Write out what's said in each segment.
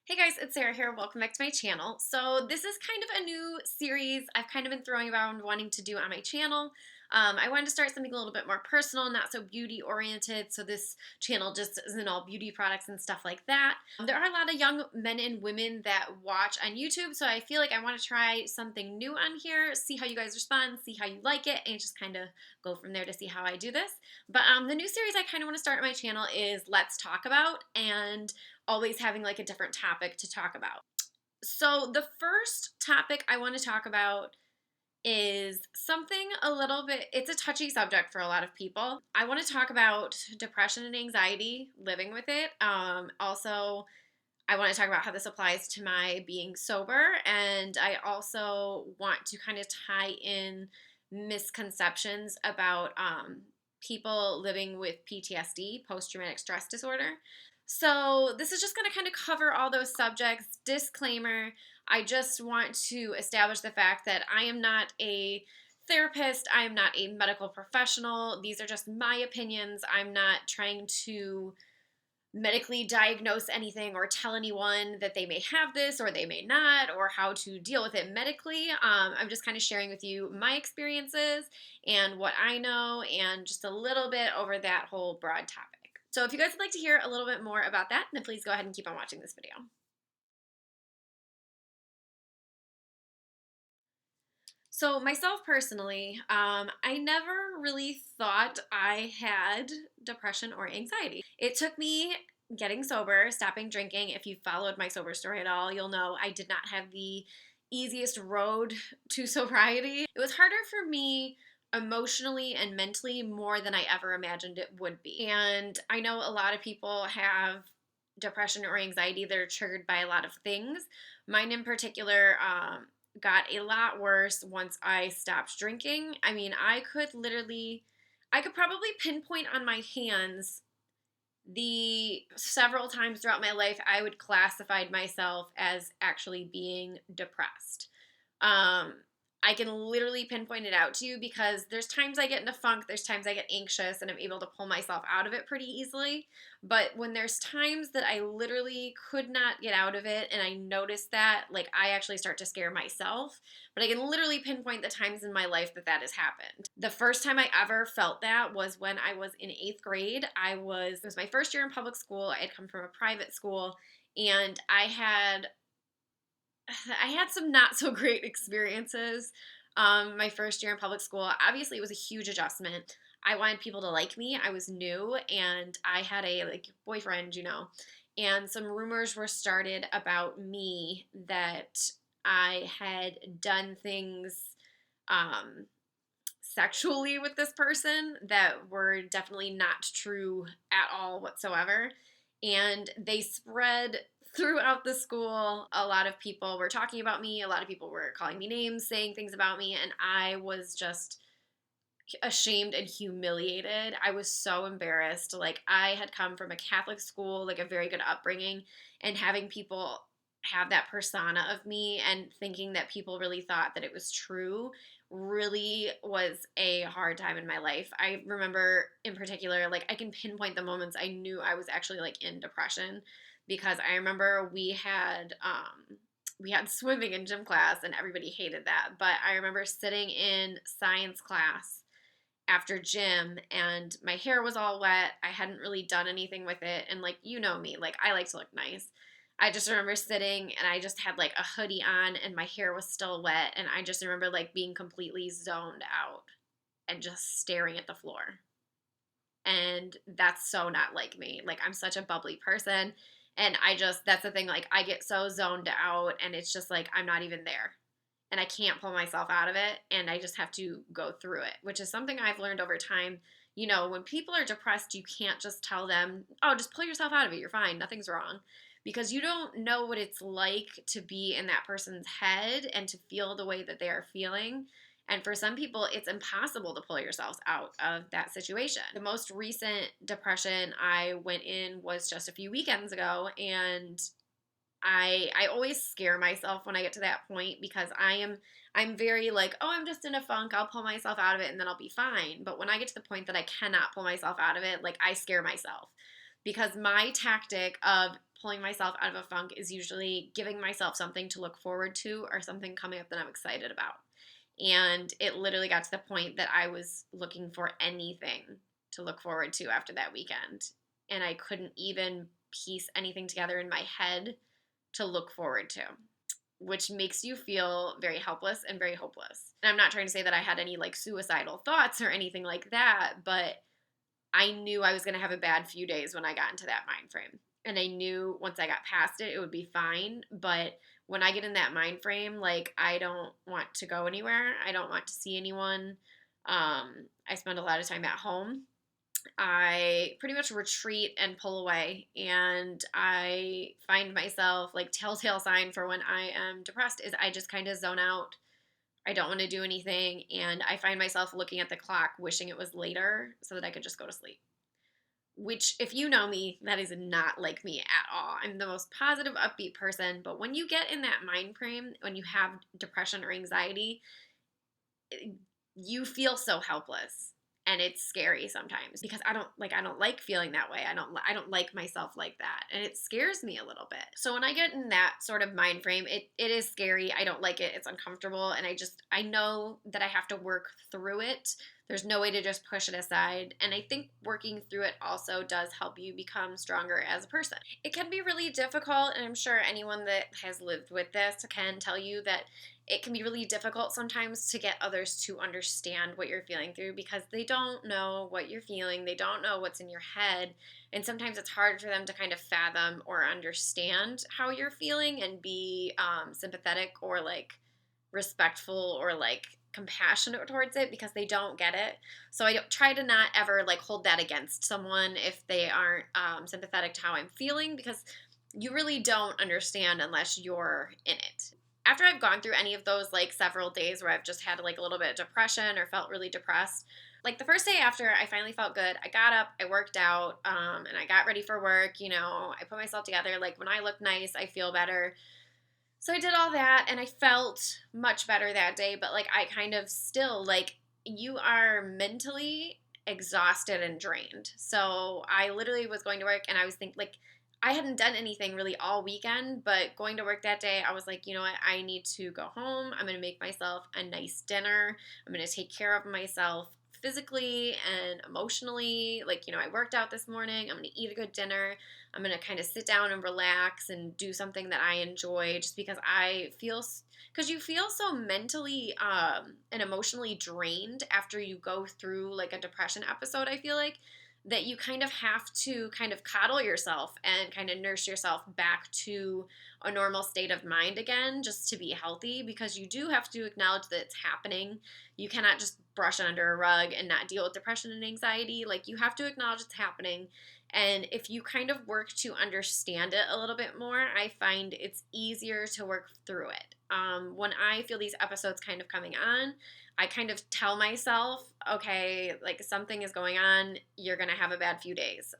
Hey guys, it's Sarah here. Welcome back to my channel. So this is kind of a new series I've kind of been throwing around wanting to do on my channel. I wanted to start something a little bit more personal, not so beauty oriented. So this channel just isn't all beauty products and stuff like that. There are a lot of young men and women that watch on YouTube. So I feel like I want to try something new on here, see how you guys respond, see how you like it, and just kind of go from there to see how I do this. But the new series I kind of want to start on my channel is Let's Talk About, and always having like a different topic to talk about. So the first topic I want to talk about is something a little bit, it's a touchy subject for a lot of people. I want to talk about depression and anxiety, living with it. Also, I want to talk about how this applies to my being sober. And I also want to kind of tie in misconceptions about people living with PTSD, post traumatic stress disorder. So, this is just going to kind of cover all those subjects. Disclaimer, I just want to establish the fact that I am not a therapist, I am not a medical professional. These are just my opinions. I'm not trying to medically diagnose anything or tell anyone that they may have this or they may not, or how to deal with it medically. I'm just kind of sharing with you my experiences and what I know, and just a little bit over that whole broad topic. So if you guys would like to hear a little bit more about that, then please go ahead and keep on watching this video. So myself personally, I never really thought I had depression or anxiety. It took me getting sober, stopping drinking. If you followed my sober story at all, you'll know I did not have the easiest road to sobriety. It was harder for me emotionally and mentally more than I ever imagined it would be. And I know a lot of people have depression or anxiety that are triggered by a lot of things. Mine in particular, got a lot worse once I stopped drinking. I mean, I could probably pinpoint on my hands the several times throughout my life I would classify myself as actually being depressed. Um, I can literally pinpoint it out to you because there's times I get in a funk, there's times I get anxious, and I'm able to pull myself out of it pretty easily. But when there's times that I literally could not get out of it and I notice that, like, I actually start to scare myself. But I can literally pinpoint the times in my life that that has happened. The first time I ever felt that was when I was in 8th grade. It was my first year in public school. I had come from a private school, and I had some not so great experiences. My first year in public school, obviously, it was a huge adjustment. I wanted people to like me. I was new, and I had a boyfriend, and some rumors were started about me that I had done things um, sexually with this person that were definitely not true at all whatsoever. And they spread throughout the school. A lot of people were talking about me, a lot of people were calling me names, saying things about me, and I was just ashamed and humiliated. I was so embarrassed. Like, I had come from a Catholic school, like a very good upbringing, and having people have that persona of me and thinking that people really thought that it was true really was a hard time in my life. I remember in particular, like, I can pinpoint the moments I knew I was actually like in depression, because I remember we had swimming in gym class and everybody hated that. But I remember sitting in science class after gym and my hair was all wet. I hadn't really done anything with it. And like, you know me, like, I like to look nice. I just remember sitting and I just had like a hoodie on and my hair was still wet. And I just remember like being completely zoned out and just staring at the floor. And that's so not like me. Like, I'm such a bubbly person. And that's the thing, like, I get so zoned out and it's just like, I'm not even there. And I can't pull myself out of it. And I just have to go through it, which is something I've learned over time. When people are depressed, you can't just tell them, oh, just pull yourself out of it. You're fine. Nothing's wrong. Because you don't know what it's like to be in that person's head and to feel the way that they are feeling. And for some people, it's impossible to pull yourselves out of that situation. The most recent depression I went in was just a few weekends ago, and I always scare myself when I get to that point, because I'm very like, oh, I'm just in a funk, I'll pull myself out of it and then I'll be fine. But when I get to the point that I cannot pull myself out of it, like, I scare myself, because my tactic of pulling myself out of a funk is usually giving myself something to look forward to or something coming up that I'm excited about. And it literally got to the point that I was looking for anything to look forward to after that weekend. And I couldn't even piece anything together in my head to look forward to, which makes you feel very helpless and very hopeless. And I'm not trying to say that I had any like suicidal thoughts or anything like that, but I knew I was going to have a bad few days when I got into that mind frame. And I knew once I got past it, it would be fine. But when I get in that mind frame, like, I don't want to go anywhere. I don't want to see anyone. I spend a lot of time at home. I pretty much retreat and pull away. And I find myself, like, telltale sign for when I am depressed is I just kind of zone out. I don't want to do anything. And I find myself looking at the clock, wishing it was later so that I could just go to sleep. Which, if you know me, that is not like me at all. I'm the most positive, upbeat person. But when you get in that mind frame, when you have depression or anxiety, you feel so helpless. And it's scary sometimes because I don't like feeling that way. I don't like myself like that. And it scares me a little bit. So when I get in that sort of mind frame, it is scary. I don't like it. It's uncomfortable. And I know that I have to work through it. There's no way to just push it aside. And I think working through it also does help you become stronger as a person. It can be really difficult, and I'm sure anyone that has lived with this can tell you that it can be really difficult sometimes to get others to understand what you're feeling through because they don't know what you're feeling. They don't know what's in your head. And sometimes it's hard for them to kind of fathom or understand how you're feeling and be sympathetic or like respectful or like compassionate towards it because they don't get it. So I try to not ever like hold that against someone if they aren't sympathetic to how I'm feeling, because you really don't understand unless you're in it. After I've gone through any of those like several days where I've just had like a little bit of depression or felt really depressed, like the first day after I finally felt good, I got up, I worked out, and I got ready for work. You know, I put myself together. Like when I look nice, I feel better. So I did all that and I felt much better that day, but like I kind of still, like, you are mentally exhausted and drained. So I literally was going to work and I was thinking, like, I hadn't done anything really all weekend, but going to work that day, I was like, you know what? I need to go home. I'm going to make myself a nice dinner. I'm going to take care of myself physically and emotionally. Like, you know, I worked out this morning. I'm going to eat a good dinner. I'm going to kind of sit down and relax and do something that I enjoy just because because you feel so mentally and emotionally drained after you go through like a depression episode, I feel like, that you kind of have to kind of coddle yourself and kind of nurse yourself back to a normal state of mind again, just to be healthy, because you do have to acknowledge that it's happening. You cannot just brush it under a rug and not deal with depression and anxiety. Like, you have to acknowledge it's happening. And if you kind of work to understand it a little bit more, I find it's easier to work through it. When I feel these episodes kind of coming on, I kind of tell myself, okay, like something is going on. You're going to have a bad few days.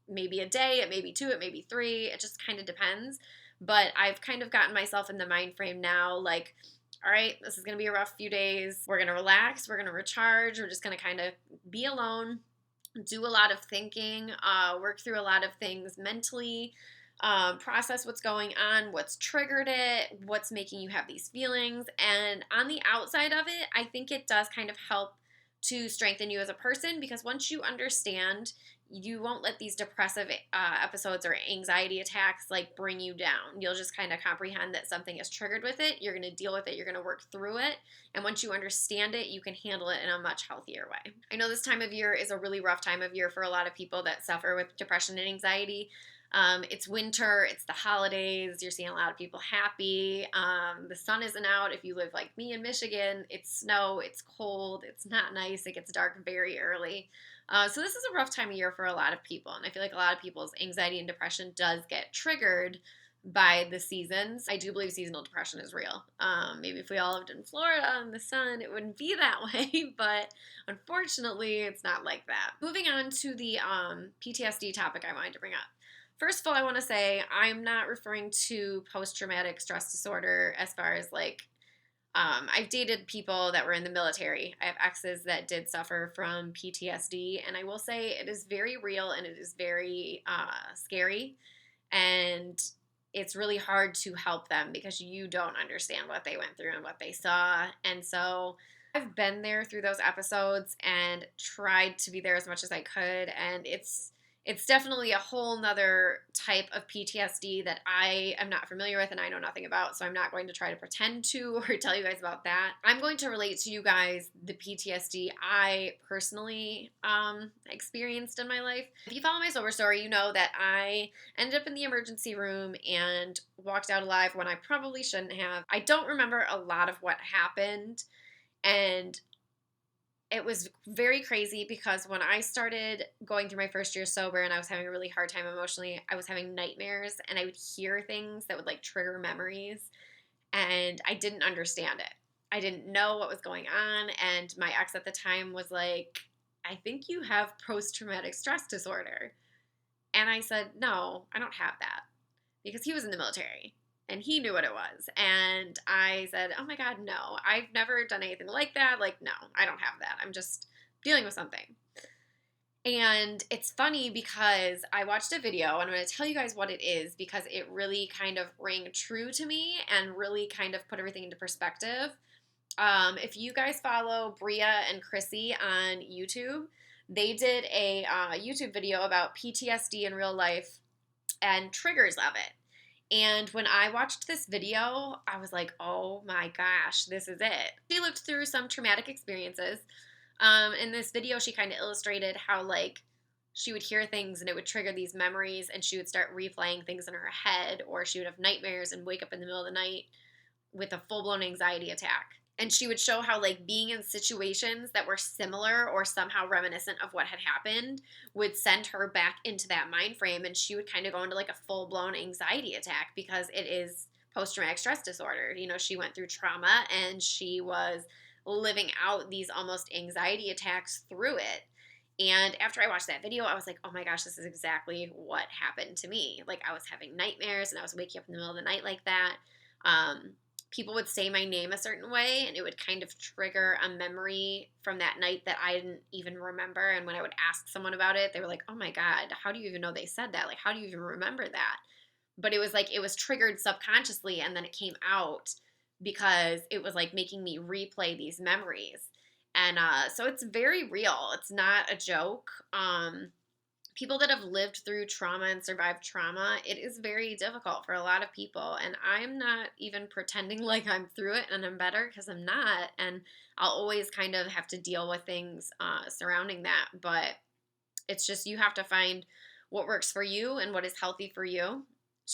Maybe a day, it may be two, it may be three. It just kind of depends. But I've kind of gotten myself in the mind frame now, like, all right, this is going to be a rough few days. We're going to relax. We're going to recharge. We're just going to kind of be alone, do a lot of thinking, work through a lot of things mentally, process what's going on, what's triggered it, what's making you have these feelings. And on the outside of it, I think it does kind of help to strengthen you as a person, because once you understand, you won't let these depressive episodes or anxiety attacks like bring you down. You'll just kind of comprehend that something is triggered with it. You're going to deal with it. You're going to work through it. And once you understand it, you can handle it in a much healthier way. I know this time of year is a really rough time of year for a lot of people that suffer with depression and anxiety. It's winter, it's the holidays, you're seeing a lot of people happy. The sun isn't out. If you live like me in Michigan, it's snow, it's cold, it's not nice, it gets dark very early. So this is a rough time of year for a lot of people, and I feel like a lot of people's anxiety and depression does get triggered by the seasons. I do believe seasonal depression is real. Maybe if we all lived in Florida in the sun, it wouldn't be that way, but unfortunately, it's not like that. Moving on to the PTSD topic I wanted to bring up. First of all, I want to say I'm not referring to post-traumatic stress disorder as far as like I've dated people that were in the military. I have exes that did suffer from PTSD, and I will say it is very real and it is very scary. And it's really hard to help them because you don't understand what they went through and what they saw. And so I've been there through those episodes and tried to be there as much as I could. And it's definitely a whole nother type of PTSD that I am not familiar with and I know nothing about. So I'm not going to try to pretend to or tell you guys about that. I'm going to relate to you guys the PTSD I personally experienced in my life. If you follow my sober story, you know that I ended up in the emergency room and walked out alive when I probably shouldn't have. I don't remember a lot of what happened. And it was very crazy because when I started going through my first year sober and I was having a really hard time emotionally, I was having nightmares and I would hear things that would like trigger memories and I didn't understand it. I didn't know what was going on. And my ex at the time was like, I think you have post-traumatic stress disorder. And I said, no, I don't have that because he was in the military and he knew what it was. And I said, oh my God, no, I've never done anything like that. Like, no, I don't have that. I'm just dealing with something. And it's funny because I watched a video and I'm going to tell you guys what it is because it really kind of rang true to me and really kind of put everything into perspective. If you guys follow Bria and Chrissy on YouTube, they did a YouTube video about PTSD in real life and triggers of it. And when I watched this video, I was like, oh my gosh, this is it. She lived through some traumatic experiences. In this video, she kind of illustrated how, like, she would hear things and it would trigger these memories and she would start replaying things in her head, or she would have nightmares and wake up in the middle of the night with a full-blown anxiety attack. And she would show how, like, being in situations that were similar or somehow reminiscent of what had happened would send her back into that mind frame. And she would kind of go into, like, a full-blown anxiety attack because it is post-traumatic stress disorder. You know, she went through trauma and she was living out these almost anxiety attacks through it. And after I watched that video, I was like, oh my gosh, this is exactly what happened to me. Like, I was having nightmares and I was waking up in the middle of the night like that. People would say my name a certain way and it would kind of trigger a memory from that night that I didn't even remember. And when I would ask someone about it, they were like, oh my God, how do you even know they said that? Like, how do you even remember that? But it was like, it was triggered subconsciously and then it came out because it was like making me replay these memories. And so it's very real. It's not a joke. People that have lived through trauma and survived trauma, it is very difficult for a lot of people. And I'm not even pretending like I'm through it and I'm better because I'm not. And I'll always kind of have to deal with things surrounding that. But it's just you have to find what works for you and what is healthy for you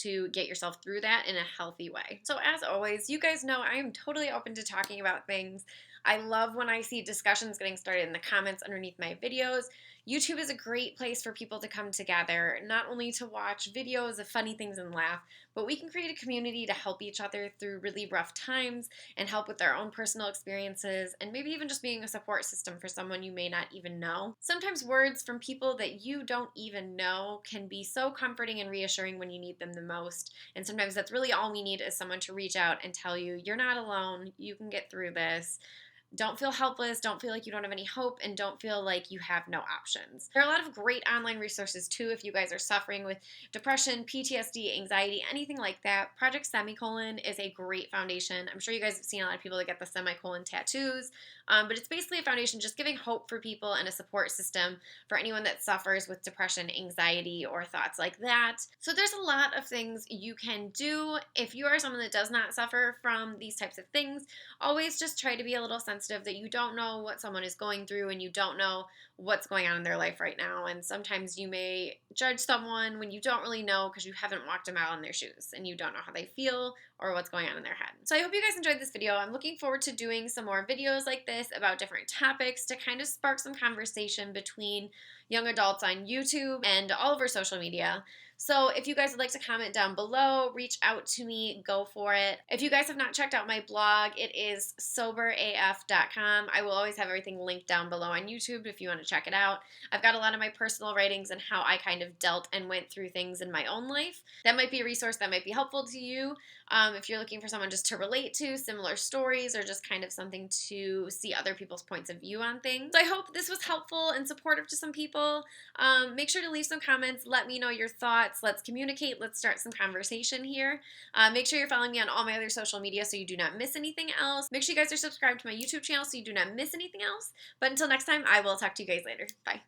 to get yourself through that in a healthy way. So as always, you guys know I am totally open to talking about things. I love when I see discussions getting started in the comments underneath my videos. YouTube is a great place for people to come together, not only to watch videos of funny things and laugh, but we can create a community to help each other through really rough times and help with their own personal experiences and maybe even just being a support system for someone you may not even know. Sometimes words from people that you don't even know can be so comforting and reassuring when you need them the most. And sometimes that's really all we need is someone to reach out and tell you, you're not alone, you can get through this. Don't feel helpless, don't feel like you don't have any hope, and don't feel like you have no options. There are a lot of great online resources too if you guys are suffering with depression, PTSD, anxiety, anything like that. Project Semicolon is a great foundation. I'm sure you guys have seen a lot of people that get the semicolon tattoos, but it's basically a foundation just giving hope for people and a support system for anyone that suffers with depression, anxiety, or thoughts like that. So there's a lot of things you can do. If you are someone that does not suffer from these types of things, always just try to be a little sensitive that you don't know what someone is going through and you don't know what's going on in their life right now. And sometimes you may judge someone when you don't really know because you haven't walked a mile in their shoes and you don't know how they feel or what's going on in their head. So I hope you guys enjoyed this video. I'm looking forward to doing some more videos like this about different topics to kind of spark some conversation between young adults on YouTube and all over social media. So if you guys would like to comment down below, reach out to me, go for it. If you guys have not checked out my blog, it is soberaf.com. I will always have everything linked down below on YouTube if you want to check it out. I've got a lot of my personal writings and how I kind of dealt and went through things in my own life. That might be a resource that might be helpful to you if you're looking for someone just to relate to, similar stories, or just kind of something to see other people's points of view on things. So I hope this was helpful and supportive to some people. Make sure to leave some comments. Let me know your thoughts. Let's communicate. Let's start some conversation here. Make sure you're following me on all my other social media so you do not miss anything else. Make sure you guys are subscribed to my YouTube channel so you do not miss anything else. But until next time, I will talk to you guys later. Bye.